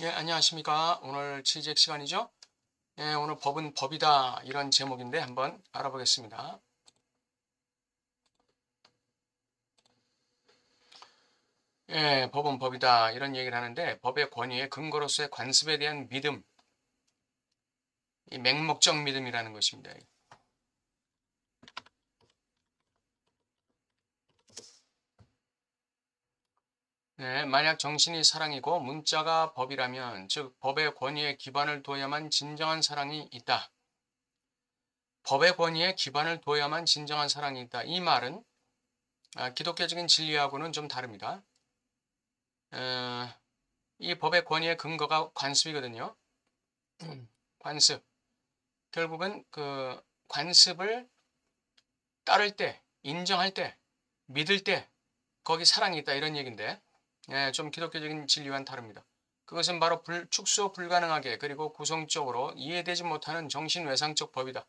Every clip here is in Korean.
예, 안녕하십니까. 오늘 취직 시간이죠? 예, 오늘 법은 법이다. 이런 제목인데 한번 알아보겠습니다. 예, 법은 법이다. 이런 얘기를 하는데 법의 권위의 근거로서의 관습에 대한 믿음, 이 맹목적 믿음이라는 것입니다. 네, 만약 정신이 사랑이고 문자가 법이라면, 즉 법의 권위에 기반을 둬야만 진정한 사랑이 있다. 법의 권위에 기반을 둬야만 진정한 사랑이 있다. 이 말은 기독교적인 진리하고는 좀 다릅니다. 어, 이 법의 권위의 근거가 관습이거든요. 관습. 결국은 그 관습을 따를 때, 인정할 때, 믿을 때, 거기 사랑이 있다 이런 얘기인데, 예, 좀 기독교적인 진리와는 다릅니다. 그것은 바로 축소 불가능하게 그리고 구성적으로 이해되지 못하는 정신외상적 법이다.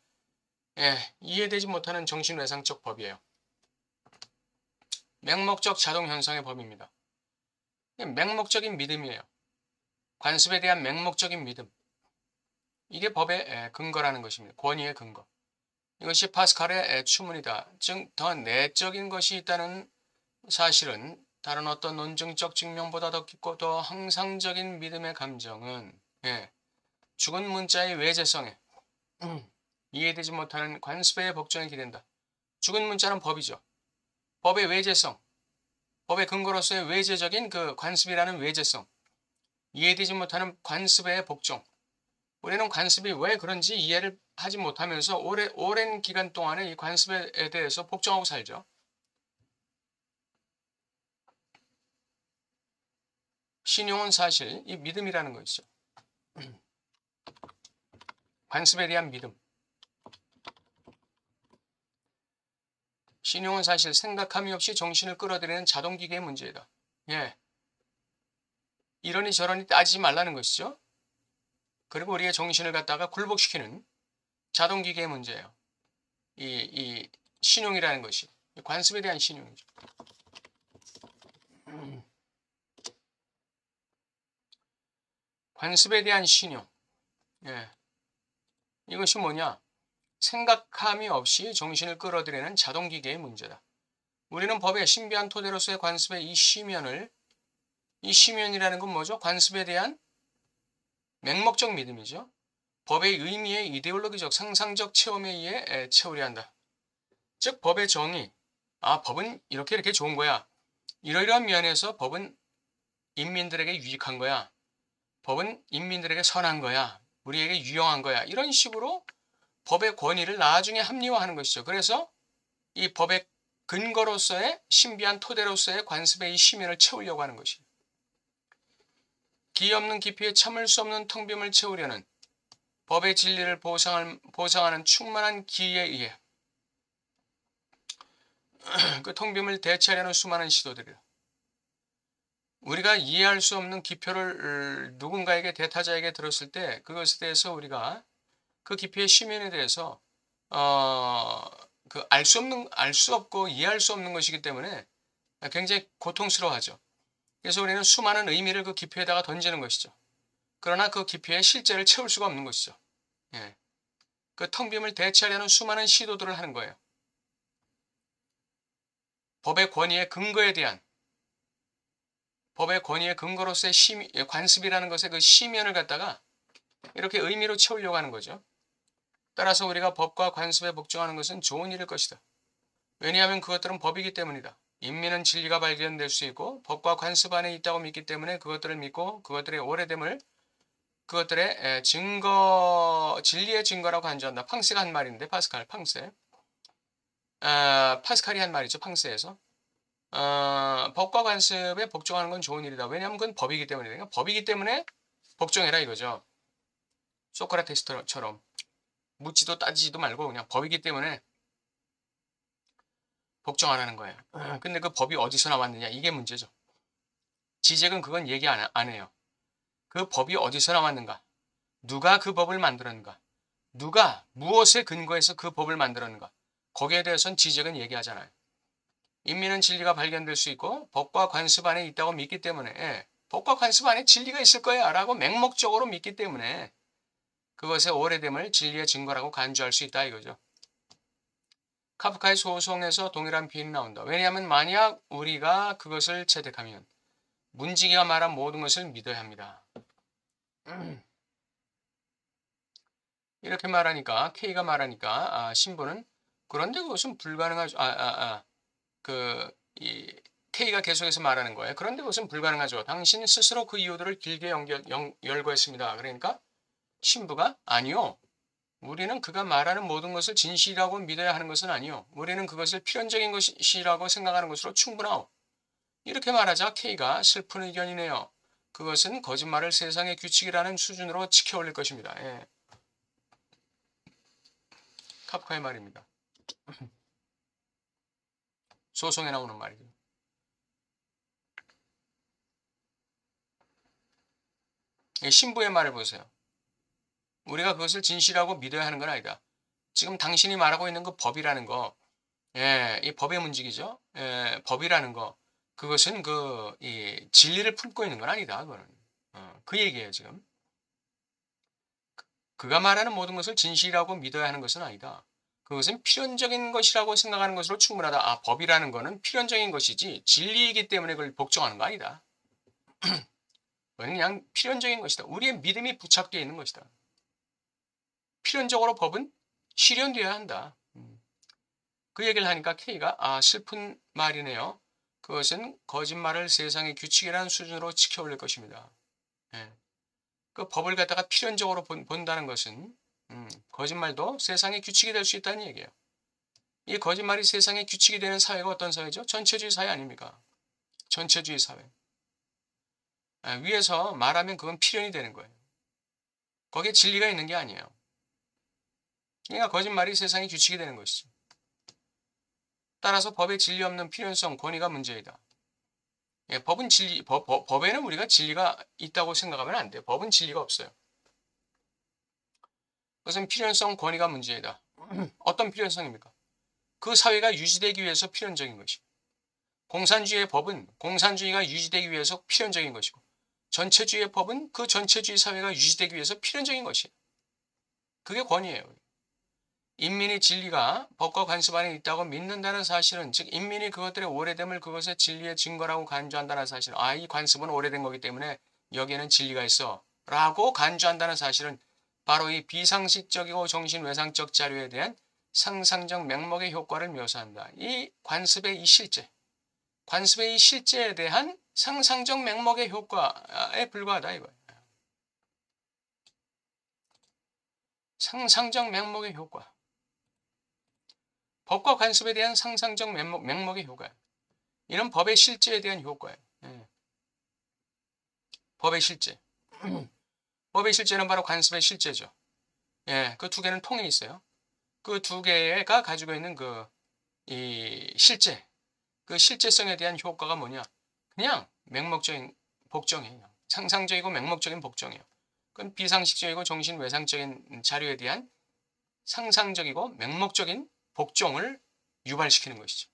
예, 이해되지 못하는 정신외상적 법이에요. 맹목적 자동현상의 법입니다. 맹목적인 믿음이에요. 관습에 대한 맹목적인 믿음. 이게 법의 근거라는 것입니다. 권위의 근거. 이것이 파스칼의 추문이다. 즉, 더 내적인 것이 있다는 사실은 다른 어떤 논증적 증명보다 더 깊고 더 항상적인 믿음의 감정은 죽은 문자의 외재성에 이해되지 못하는 관습의 복종에 기댄다. 죽은 문자는 법이죠. 법의 외재성, 법의 근거로서의 외재적인 그 관습이라는 외재성, 이해되지 못하는 관습의 복종. 우리는 관습이 왜 그런지 이해를 하지 못하면서 오랜 기간 동안에 이 관습에 대해서 복종하고 살죠. 신용은 사실 이 믿음이라는 것이죠. 관습에 대한 믿음. 신용은 사실 생각함이 없이 정신을 끌어들이는 자동기계의 문제이다. 예. 이러니 저러니 따지지 말라는 것이죠. 그리고 우리의 정신을 갖다가 굴복시키는 자동기계의 문제예요. 이 신용이라는 것이. 관습에 대한 신용이죠. 관습에 대한 신용. 예. 이것이 뭐냐? 생각함이 없이 정신을 끌어들이는 자동기계의 문제다. 우리는 법의 신비한 토대로서의 관습의 이 시면이라는 건 뭐죠? 관습에 대한 맹목적 믿음이죠. 법의 의미의 이데올로기적 상상적 체험에 의해 채우려 한다. 즉 법의 정의, 법은 이렇게 좋은 거야. 이러이러한 면에서 법은 인민들에게 유익한 거야. 법은 인민들에게 선한 거야. 우리에게 유용한 거야. 이런 식으로 법의 권위를 나중에 합리화하는 것이죠. 그래서 이 법의 근거로서의 신비한 토대로서의 관습의 이 심연을 채우려고 하는 것이에요. 기 없는 깊이에 참을 수 없는 텅 빔을 채우려는 법의 진리를 보상하는 충만한 기에 의해 그 텅 빔을 대체하려는 수많은 시도들이다. 우리가 이해할 수 없는 기표를 누군가에게 대타자에게 들었을 때 그것에 대해서 우리가 그 깊이의 심연에 대해서 알 수 없고 이해할 수 없는 것이기 때문에 굉장히 고통스러워하죠. 그래서 우리는 수많은 의미를 그 깊이에다가 던지는 것이죠. 그러나 그 깊이의 실제를 채울 수가 없는 것이죠. 예. 그 텅 빔을 대체하려는 수많은 시도들을 하는 거예요. 법의 권위의 근거에 대한 법의 권위의 근거로서의 관습이라는 것의 그 심연을 갖다가 이렇게 의미로 채우려고 하는 거죠. 따라서 우리가 법과 관습에 복종하는 것은 좋은 일일 것이다. 왜냐하면 그것들은 법이기 때문이다. 인민은 진리가 발견될 수 있고 법과 관습 안에 있다고 믿기 때문에 그것들을 믿고 그것들의 오래됨을 그것들의 진리의 증거라고 간주한다. 팡세가 한 말인데 파스칼, 팡세. 파스칼이 한 말이죠. 팡세에서. 법과 관습에 복종하는 건 좋은 일이다. 왜냐하면 그건 법이기 때문이다. 그러니까 법이기 때문에 복종해라 이거죠. 소크라테스처럼 묻지도 따지지도 말고 그냥 법이기 때문에 복종하라는 거예요. 근데 그 법이 어디서 나왔느냐 이게 문제죠. 지적은 그건 얘기 안 해요. 그 법이 어디서 나왔는가? 누가 그 법을 만들었는가? 누가 무엇에 근거해서 그 법을 만들었는가? 거기에 대해서는 지적은 얘기하잖아요. 인민은 진리가 발견될 수 있고 법과 관습 안에 있다고 믿기 때문에 법과 관습 안에 진리가 있을 거야 라고 맹목적으로 믿기 때문에 그것의 오래됨을 진리의 증거라고 간주할 수 있다 이거죠. 카프카의 소송에서 동일한 비유는 나온다. 왜냐하면 만약 우리가 그것을 채택하면 문지기가 말한 모든 것을 믿어야 합니다. 이렇게 말하니까 K가 말하니까 신부는 그런데 그것은 불가능하죠. K가 계속해서 말하는 거예요. 그런데 그것은 불가능하죠. 당신 스스로 그 이유들을 길게 열거했습니다. 그러니까 신부가 아니요. 우리는 그가 말하는 모든 것을 진실이라고 믿어야 하는 것은 아니요. 우리는 그것을 필연적인 것이라고 생각하는 것으로 충분하오. 이렇게 말하자 K가 슬픈 의견이네요. 그것은 거짓말을 세상의 규칙이라는 수준으로 지켜올릴 것입니다. 예. 카프카의 말입니다. 소송에 나오는 말이죠. 신부의 말을 보세요. 우리가 그것을 진실하고 믿어야 하는 건 아니다. 지금 당신이 말하고 있는 그 법이라는 거, 이 법의 문직이죠. 법이라는 거, 그것은 이 진리를 품고 있는 건 아니다. 그거는 그 얘기예요 지금. 그가 말하는 모든 것을 진실이라고 믿어야 하는 것은 아니다. 그것은 필연적인 것이라고 생각하는 것으로 충분하다. 법이라는 거는 필연적인 것이지 진리이기 때문에 그걸 복종하는 거 아니다. 그건 그냥 필연적인 것이다. 우리의 믿음이 부착되어 있는 것이다. 필연적으로 법은 실현되어야 한다. 그 얘기를 하니까 K가 슬픈 말이네요. 그것은 거짓말을 세상의 규칙이라는 수준으로 지켜올릴 것입니다. 그 법을 갖다가 필연적으로 본다는 것은 거짓말도 세상의 규칙이 될 수 있다는 얘기예요. 이 거짓말이 세상의 규칙이 되는 사회가 어떤 사회죠? 전체주의 사회 아닙니까? 전체주의 사회. 위에서 말하면 그건 필연이 되는 거예요. 거기에 진리가 있는 게 아니에요. 그러니까 거짓말이 세상의 규칙이 되는 것이죠. 따라서 법에 진리 없는 필연성, 권위가 문제이다. 법은 진리, 법에는 우리가 진리가 있다고 생각하면 안 돼요. 법은 진리가 없어요. 그것은 필연성, 권위가 문제이다. 어떤 필연성입니까? 그 사회가 유지되기 위해서 필연적인 것이고, 공산주의의 법은 공산주의가 유지되기 위해서 필연적인 것이고, 전체주의의 법은 그 전체주의 사회가 유지되기 위해서 필연적인 것이에요. 그게 권위예요. 인민이 진리가 법과 관습 안에 있다고 믿는다는 사실은, 즉 인민이 그것들의 오래됨을 그것의 진리의 증거라고 간주한다는 사실, 이 관습은 오래된 거기 때문에 여기에는 진리가 있어 라고 간주한다는 사실은 바로 이 비상식적이고 정신외상적 자료에 대한 상상적 맥목의 효과를 묘사한다. 이 관습의 이 실제, 관습의 이 실제에 대한 상상적 맥목의 효과에 불과하다 이거예요. 상상적 맥목의 효과. 법과 관습에 대한 상상적 맥목의 효과예요. 이는 법의 실제에 대한 효과예요. 법의 실제. 법의 실제는 바로 관습의 실제죠. 그 두 개는 통해 있어요. 그 두 개가 가지고 있는 이 실제, 그 실제성에 대한 효과가 뭐냐? 그냥 맥목적인 복종이에요. 상상적이고 맥목적인 복종이에요. 그건 비상식적이고 정신외상적인 자료에 대한 상상적이고 맥목적인 복종을 유발시키는 것이죠.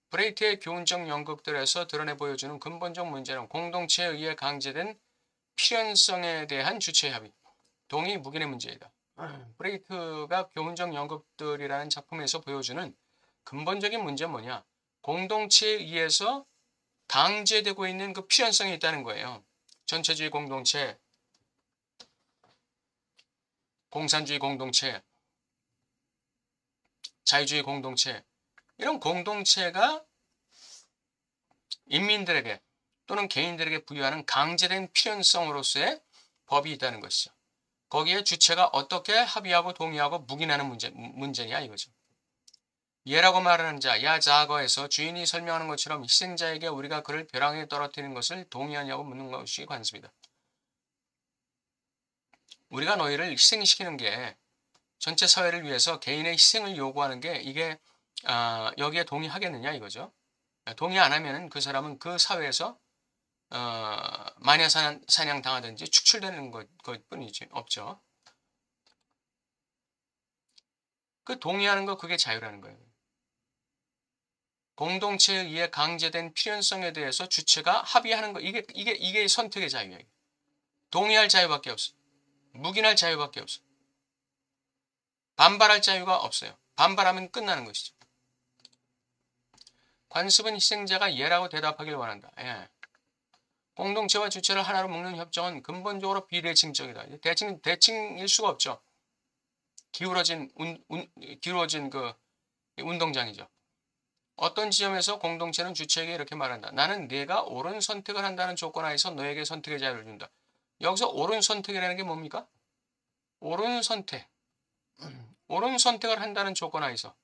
브레이트의 교훈적 연극들에서 드러내 보여주는 근본적 문제는 공동체에 의해 강제된 필연성에 대한 주체 합의, 동의 무기의 문제이다. 브레이트가 교훈적 연극들이라는 작품에서 보여주는 근본적인 문제는 뭐냐? 공동체에 의해서 강제되고 있는 그 필연성이 있다는 거예요. 전체주의 공동체, 공산주의 공동체, 자유주의 공동체, 이런 공동체가 인민들에게 또는 개인들에게 부여하는 강제된 필연성으로서의 법이 있다는 것이죠. 거기에 주체가 어떻게 합의하고 동의하고 묵인하는 문제냐 이거죠. 예라고 말하는 자, 야자거에서 주인이 설명하는 것처럼 희생자에게 우리가 그를 벼랑에 떨어뜨리는 것을 동의하냐고 묻는 것이 관습이다. 우리가 너희를 희생시키는 게 전체 사회를 위해서 개인의 희생을 요구하는 게 이게 여기에 동의하겠느냐 이거죠. 동의 안 하면 그 사람은 그 사회에서 마녀 사냥 당하든지 축출되는 것 뿐이지 없죠. 그 동의하는 거 그게 자유라는 거예요. 공동체에 의해 강제된 필연성에 대해서 주체가 합의하는 거. 이게 선택의 자유예요. 동의할 자유밖에 없어. 묵인할 자유밖에 없어. 반발할 자유가 없어요. 반발하면 끝나는 것이죠. 관습은 희생자가 예라고 대답하길 원한다. 예. 공동체와 주체를 하나로 묶는 협정은 근본적으로 비대칭적이다. 대칭일 수가 없죠. 기울어진 그 운동장이죠. 어떤 지점에서 공동체는 주체에게 이렇게 말한다. 나는 네가 옳은 선택을 한다는 조건 하에서 너에게 선택의 자유를 준다. 여기서 옳은 선택이라는 게 뭡니까? 옳은 선택. 옳은 선택을 한다는 조건 하에서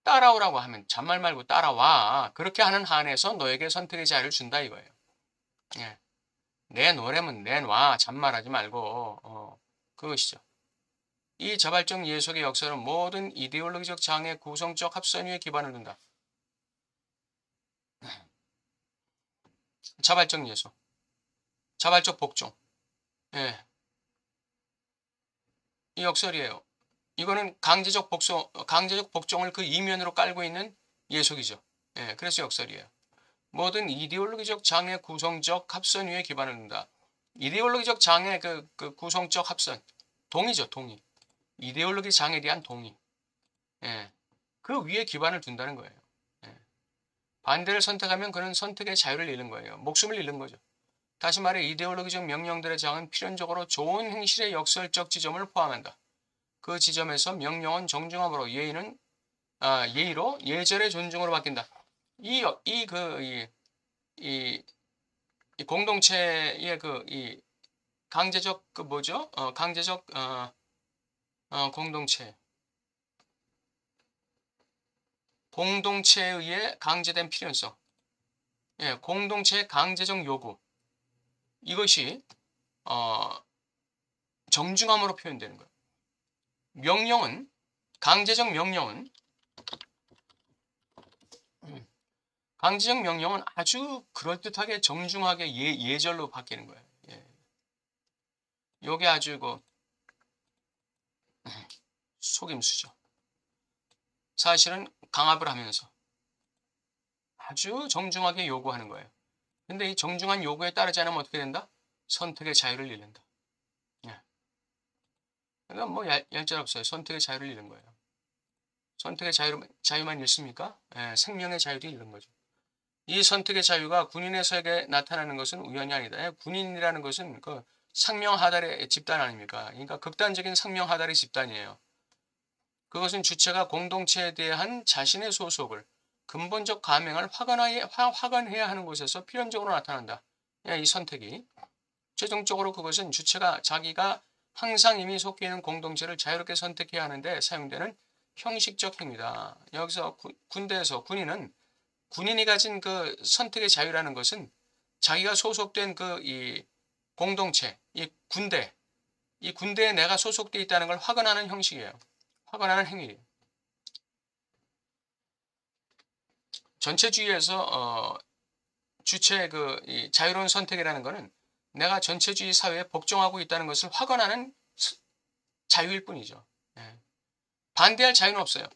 따라오라고 하면 잔말 말고 따라와. 그렇게 하는 한에서 너에게 선택의 자유를 준다 이거예요. 예. 내 노래면 내놔. 잔말하지 말고. 그것이죠. 이 자발적 예속의 역사는 모든 이데올로기적 장애 구성적 합선 위에 기반을 둔다. 자발적 예속. 자발적 복종. 예. 이 역설이에요. 이거는 강제적 복종을 그 이면으로 깔고 있는 예속이죠. 예, 그래서 역설이에요. 모든 이데올로기적 장애 구성적 합선 위에 기반을 둔다. 이데올로기적 장애 그 구성적 합선. 동의죠, 동의. 이데올로기 장애에 대한 동의. 예, 그 위에 기반을 둔다는 거예요. 예. 반대를 선택하면 그는 선택의 자유를 잃는 거예요. 목숨을 잃는 거죠. 다시 말해 이데올로기적 명령들의 장은 필연적으로 좋은 행실의 역설적 지점을 포함한다. 그 지점에서 명령은 정중함으로 예의로 예절의 존중으로 바뀐다. 이 공동체의 이 강제적 강제적 공동체에 의해 강제된 필연성. 예, 공동체의 강제적 요구. 이것이 정중함으로 표현되는 거예요. 강제적 명령은 아주 그럴듯하게 정중하게 예절로 바뀌는 거예요. 예. 요게 아주 속임수죠. 사실은 강압을 하면서 아주 정중하게 요구하는 거예요. 근데 이 정중한 요구에 따르지 않으면 어떻게 된다? 선택의 자유를 잃는다. 예. 그러니까 뭐 얄짤없어요. 선택의 자유를 잃는 거예요. 선택의 자유만 잃습니까? 예, 생명의 자유도 잃는 거죠. 이 선택의 자유가 군인에서에게 나타나는 것은 우연이 아니다. 예, 군인이라는 것은 그 상명하달의 집단 아닙니까? 그러니까 극단적인 상명하달의 집단이에요. 그것은 주체가 공동체에 대한 자신의 소속을 근본적 감행을 확언해야 하는 곳에서 필연적으로 나타난다. 예, 이 선택이. 최종적으로 그것은 주체가 자기가 항상 이미 속해 있는 공동체를 자유롭게 선택해야 하는데 사용되는 형식적 행위다. 여기서 군대에서 군인이 가진 그 선택의 자유라는 것은 자기가 소속된 이 공동체, 이 군대에 내가 소속되어 있다는 걸 확언하는 형식이에요. 확언하는 행위예요. 전체주의에서 주체의 이 자유로운 선택이라는 것은 내가 전체주의 사회에 복종하고 있다는 것을 확언하는 자유일 뿐이죠. 예. 반대할 자유는 없어요.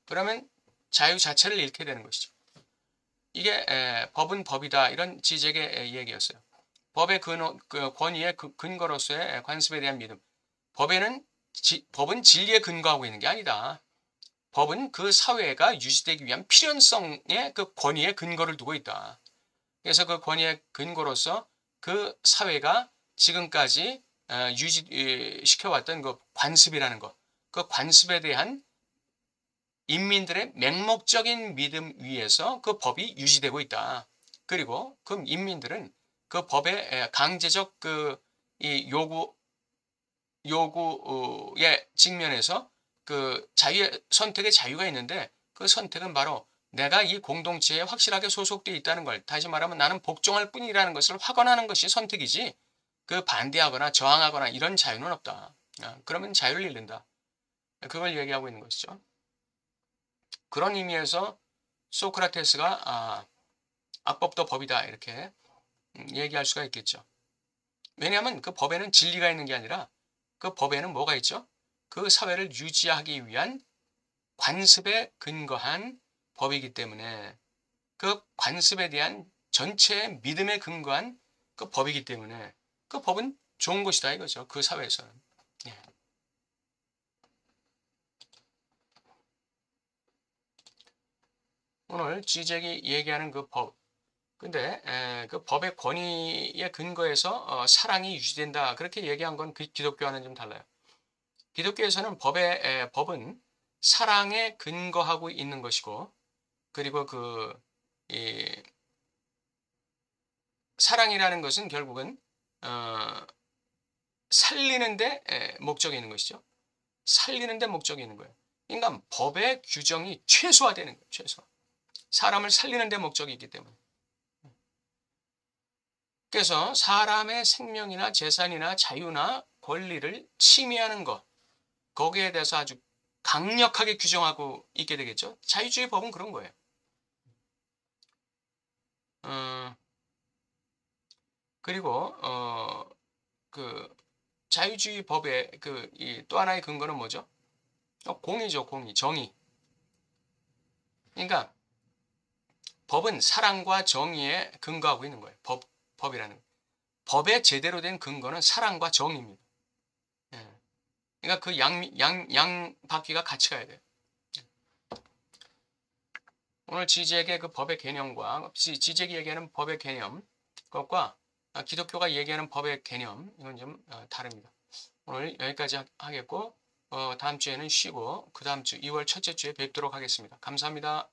그러면 자유 자체를 잃게 되는 것이죠. 이게 법은 법이다 이런 지적의 얘기였어요. 법의 권위의 근거로서의 관습에 대한 믿음. 법은 진리에 근거하고 있는 게 아니다. 법은 그 사회가 유지되기 위한 필연성의 그 권위의 근거를 두고 있다. 그래서 그 권위의 근거로서 그 사회가 지금까지 유지시켜왔던 그 관습이라는 것, 그 관습에 대한 인민들의 맹목적인 믿음 위에서 그 법이 유지되고 있다. 그리고 그 인민들은 그 법의 강제적 이 요구의 직면에서 그 선택의 자유가 있는데 그 선택은 바로 내가 이 공동체에 확실하게 소속되어 있다는 걸, 다시 말하면 나는 복종할 뿐이라는 것을 확언하는 것이 선택이지 그 반대하거나 저항하거나 이런 자유는 없다. 그러면 자유를 잃는다. 그걸 얘기하고 있는 것이죠. 그런 의미에서 소크라테스가 악법도 법이다 이렇게 얘기할 수가 있겠죠. 왜냐하면 그 법에는 진리가 있는 게 아니라 그 법에는 뭐가 있죠? 그 사회를 유지하기 위한 관습에 근거한 법이기 때문에 그 관습에 대한 전체의 믿음에 근거한 그 법이기 때문에 그 법은 좋은 것이다 이거죠. 그 사회에서는. 예. 오늘 지적이 얘기하는 그 법. 근데 그 법의 권위에 근거해서 사랑이 유지된다. 그렇게 얘기한 건 그 기독교와는 좀 달라요. 기독교에서는 법은 사랑에 근거하고 있는 것이고, 그리고 이 사랑이라는 것은 결국은 살리는데 목적이 있는 것이죠. 살리는데 목적이 있는 거예요. 그러니까 법의 규정이 최소화되는 거예요. 최소화. 사람을 살리는데 목적이 있기 때문에. 그래서 사람의 생명이나 재산이나 자유나 권리를 침해하는 것, 거기에 대해서 아주 강력하게 규정하고 있게 되겠죠. 자유주의 법은 그런 거예요. 그리고 그 자유주의 법의 또 하나의 근거는 뭐죠? 공의죠, 공의, 정의. 그러니까 법은 사랑과 정의에 근거하고 있는 거예요. 법이라는. 법의 제대로 된 근거는 사랑과 정의입니다. 예. 그러니까 그 양 바퀴가 같이 가야 돼요. 오늘 지적의 그 법의 개념과 지적이 얘기하는 법의 개념, 그것과 기독교가 얘기하는 법의 개념, 이건 좀 다릅니다. 오늘 여기까지 하겠고, 다음 주에는 쉬고, 그 다음 주 2월 첫째 주에 뵙도록 하겠습니다. 감사합니다.